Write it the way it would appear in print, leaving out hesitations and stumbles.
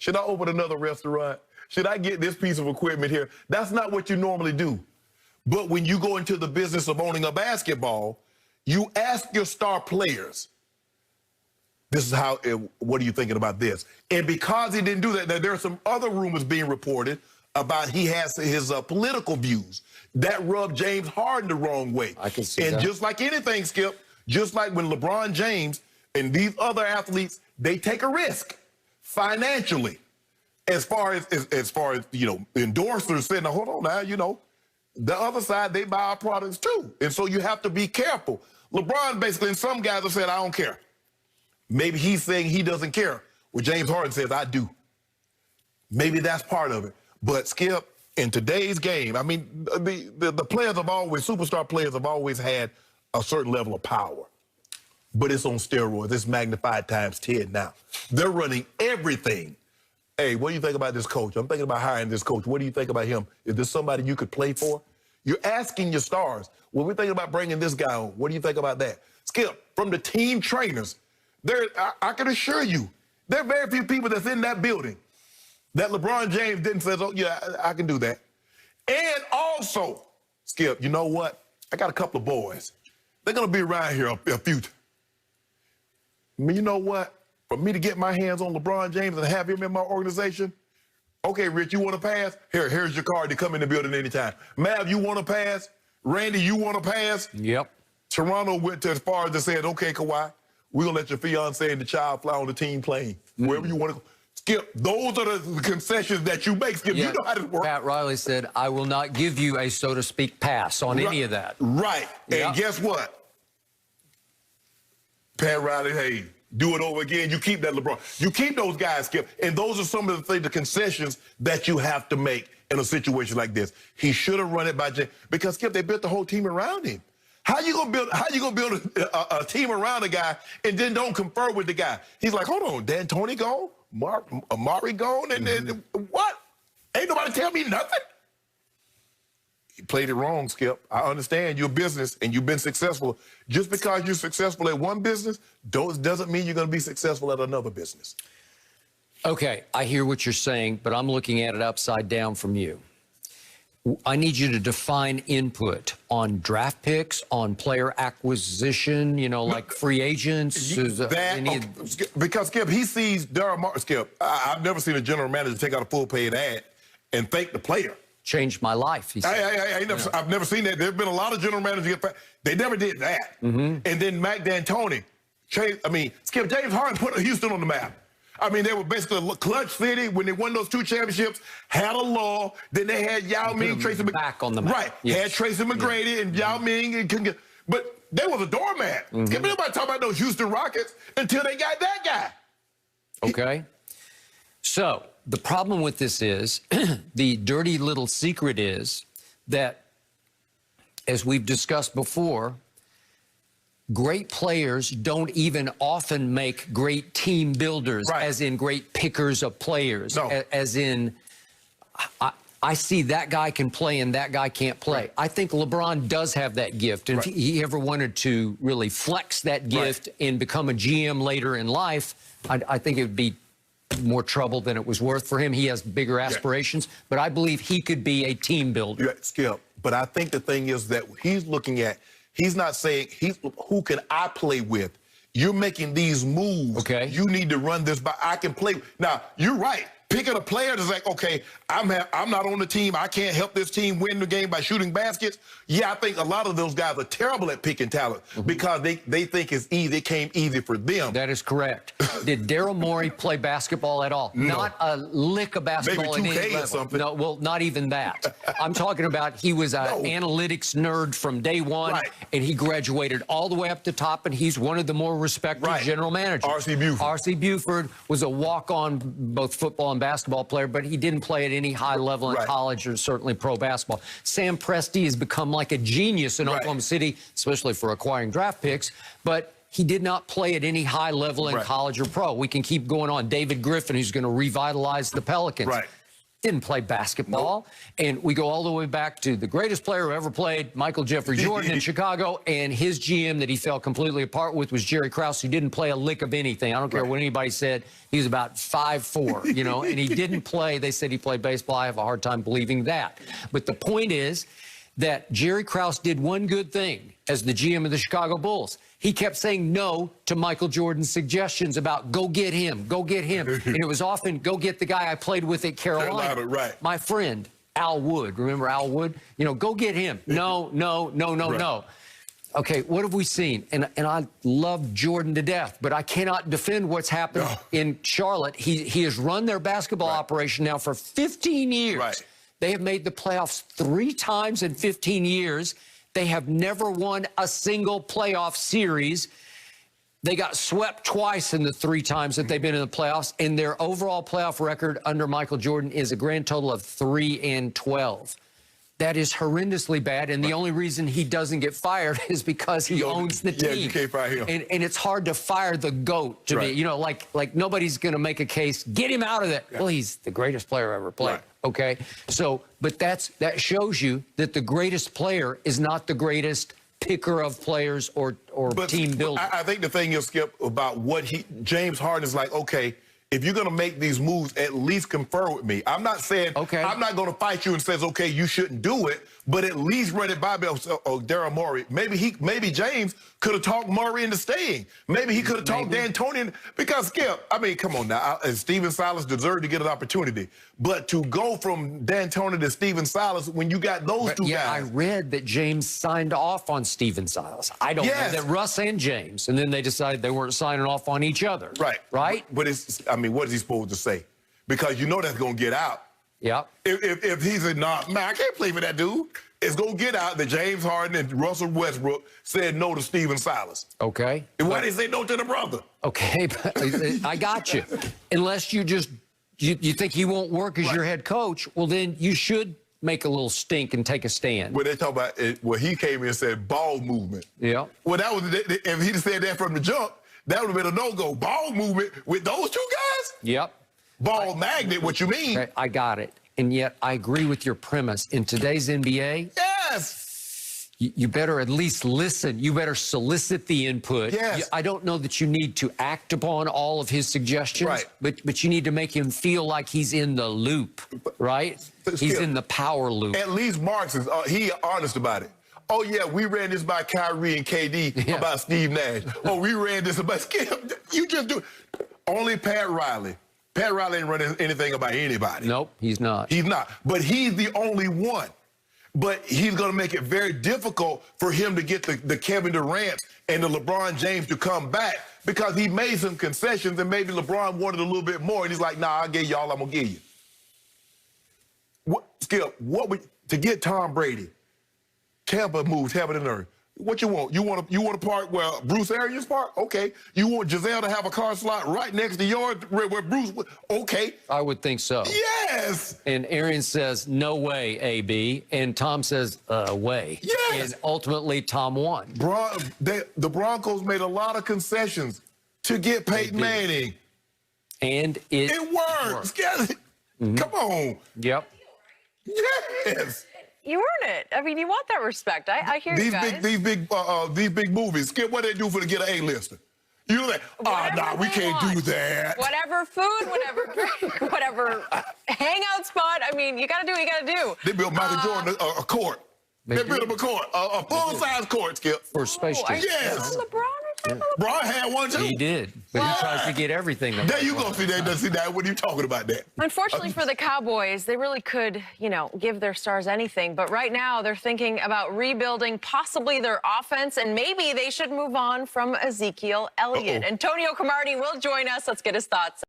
Should I open another restaurant? Should I get this piece of equipment here? That's not what you normally do. But when you go into the business of owning a basketball, you ask your star players, this is how, what are you thinking about this? And because he didn't do that, now there are some other rumors being reported about he has his political views. That rubbed James Harden the wrong way. I can see and that. just like anything, Skip, just like when LeBron James and these other athletes, they take a risk financially. As far as you know, endorsers saying, hold on now, you know, the other side, they buy our products too. And so you have to be careful. LeBron basically, and some guys have said, I don't care. Maybe he's saying he doesn't care. Well, James Harden says, I do. Maybe that's part of it. But Skip, in today's game, I mean, the players have always, superstar players have always had a certain level of power. But it's on steroids. It's magnified times 10 now. They're running everything. Hey, what do you think about this coach? I'm thinking about hiring this coach. What do you think about him? Is this somebody you could play for? You're asking your stars. Well, we're thinking about bringing this guy on. What do you think about that? Skip, from the team trainers, I can assure you, there are very few people that's in that building that LeBron James didn't say, oh, yeah, I can do that. And also, Skip, you know what? I got a couple of boys. They're going to be around here a future. I mean, you know what? For me to get my hands on LeBron James and have him in my organization, okay, Rich, you want to pass? Here's your card to come in the building anytime. Mav, you want to pass? Randy, you want to pass? Yep. Toronto went as far as to say, okay, Kawhi, we're going to let your fiance and the child fly on the team plane. Wherever you want to go. Skip, those are the concessions that you make. Skip, you know how this works. Pat Riley said, I will not give you a, so to speak, pass on any of that. Right. And guess what? Pat Riley, hey, do it over again. You keep that LeBron. You keep those guys, Skip. And those are some of the things, the concessions that you have to make in a situation like this. He should have run it by James. Because, Skip, they built the whole team around him. How you gonna build a team around a guy and then don't confer with the guy? He's like, hold on, D'Antoni gone? Amari gone? And what? Ain't nobody tell me nothing? You played it wrong, Skip. I understand you're a business and you've been successful. Just because you're successful at one business doesn't mean you're going to be successful at another business. Okay, I hear what you're saying, but I'm looking at it upside down from you. I need you to define input on draft picks, on player acquisition, you know, like free agents. Because, Skip, he sees Daryl Martin. Skip, I've never seen a general manager take out a full-paid ad and thank the player. Changed my life, he said. I've never seen that. There have been a lot of general managers they never did that. And then Mac D'Antoni, Skip, James Harden put Houston on the map. I mean, they were basically a clutch city when they won those 2 championships, had a law, then they had Yao Ming, Tracy McGrady. Back on the map. Right, had Tracy McGrady and Yao Ming. But they was a doormat. Skip, nobody talk about those Houston Rockets until they got that guy. Okay. So the problem with this is, the dirty little secret is that, as we've discussed before, great players don't even often make great team builders, as in great pickers of players, as in, I see that guy can play and that guy can't play. I think LeBron does have that gift. And if he ever wanted to really flex that gift and become a GM later in life, I think it would be more trouble than it was worth for him. He has bigger aspirations, but I believe he could be a team builder. Skip, but I think the thing is that he's looking at, he's not saying, who can I play with? You're making these moves. Okay. You need to run this by, I can play. Now, you're right. Picking a player that's like, okay, I'm not on the team. I can't help this team win the game by shooting baskets. Yeah, I think a lot of those guys are terrible at picking talent because they think it's easy. It came easy for them. That is correct. Did Daryl Morey play basketball at all? No. Not a lick of basketball. Maybe 2K in any level. or something. No, well, not even that. I'm talking about he was an analytics nerd from day one, and he graduated all the way up to top, and he's one of the more respected general managers. R.C. Buford. R.C. Buford was a walk-on both football and basketball player, but he didn't play at any high level in college or certainly pro basketball. Sam Presti has become like a genius in Oklahoma City, especially for acquiring draft picks, but he did not play at any high level in college or pro. We can keep going on. David Griffin, who's going to revitalize the Pelicans. didn't play basketball. And we go all the way back to the greatest player who ever played, Michael Jeffrey Jordan in Chicago, and his GM that he fell completely apart with was Jerry Krause, who didn't play a lick of anything. I don't care what anybody said. He was about 5'4", you know, and he didn't play. They said he played baseball. I have a hard time believing that. But the point is that Jerry Krause did one good thing as the GM of the Chicago Bulls. He kept saying no to Michael Jordan's suggestions about go get him, go get him. And it was often go get the guy I played with at Carolina. Right. My friend, Al Wood. Remember Al Wood? You know, go get him. No. Okay, what have we seen? And I love Jordan to death, but I cannot defend what's happened in Charlotte. He has run their basketball operation now for 15 years. Right. They have made the playoffs 3 times in 15 years. They have never won a single playoff series. They got swept twice in the 3 times that they've been in the playoffs, and their overall playoff record under Michael Jordan is a grand total of 3-12. That is horrendously bad, and the only reason he doesn't get fired is because he owns the team. Yeah, you can't fire him. And it's hard to fire the GOAT to me. You know, like nobody's going to make a case, get him out of there. Well, he's the greatest player ever played. Okay, so, but that shows you that the greatest player is not the greatest picker of players or team builder. I think the thing is, Skip, about what James Harden is like, okay, if you're going to make these moves, at least confer with me. I'm not saying, I'm not going to fight you and says, okay, you shouldn't do it, but at least run it by me. Oh, Daryl Morey. Maybe James could have talked Murray into staying. Maybe he could have talked D'Antoni. Because, Skip, I mean, come on now. Stephen Silas deserved to get an opportunity. But to go from D'Antoni to Stephen Silas when you got those two guys. I read that James signed off on Stephen Silas. I don't know that Russ and James. And then they decided they weren't signing off on each other. Right? But it's, I mean, what is he supposed to say? Because you know that's going to get out. If he's a man, I can't play for that dude. It's going to get out that James Harden and Russell Westbrook said no to Stephen Silas. Okay. And why they say no to the brother? Okay, but I got you. Unless you just, you think he won't work as your head coach, well, then you should make a little stink and take a stand. When they talk about it, well, he came in and said ball movement. Yeah. Well, that was, if he'd said that from the jump, that would have been a no-go. Ball movement with those two guys? Yep. Ball magnet, what you mean? Okay, I got it. And yet I agree with your premise. In today's NBA, you better at least listen. You better solicit the input. I don't know that you need to act upon all of his suggestions, but you need to make him feel like he's in the loop, right? He's in the power loop. At least Marks is he honest about it. Oh, yeah, we ran this by Kyrie and KD about Steve Nash. Oh, we ran this about Skip. You just do it. Only Pat Riley. Pat Riley ain't running anything about anybody. Nope, he's not. He's not. But he's the only one. But he's going to make it very difficult for him to get the Kevin Durant and the LeBron James to come back because he made some concessions and maybe LeBron wanted a little bit more. And he's like, nah, I'll give you all I'm going to give you. Skip, to get Tom Brady, Tampa moves heaven and earth. What you want? You want a park where Bruce Arians park? Okay. You want Giselle to have a car slot right next to yours where Bruce? Okay. I would think so. Yes. And Arians says, no way, AB. And Tom says, way. Yes. And ultimately, Tom won. The Broncos made a lot of concessions to get Peyton Manning. And it worked. Come on. Yep. Yes. You earn it. I mean, you want that respect. I hear you guys. These big movies. Skip, what they do for to get an A-lister? You're like, nah, we can't do that. Whatever food, whatever drink, whatever hangout spot. I mean, you got to do what you got to do. They built Michael Jordan a court. They built him a court, a full-size court, Skip. For Space Jam. Yes. LeBron? LeBron had one, too. He did. But he tries to get everything. There you go. See that. What are you talking about that? Unfortunately for the Cowboys, they really could, give their stars anything. But right now, they're thinking about rebuilding possibly their offense, and maybe they should move on from Ezekiel Elliott. Antonio Cromartie will join us. Let's get his thoughts.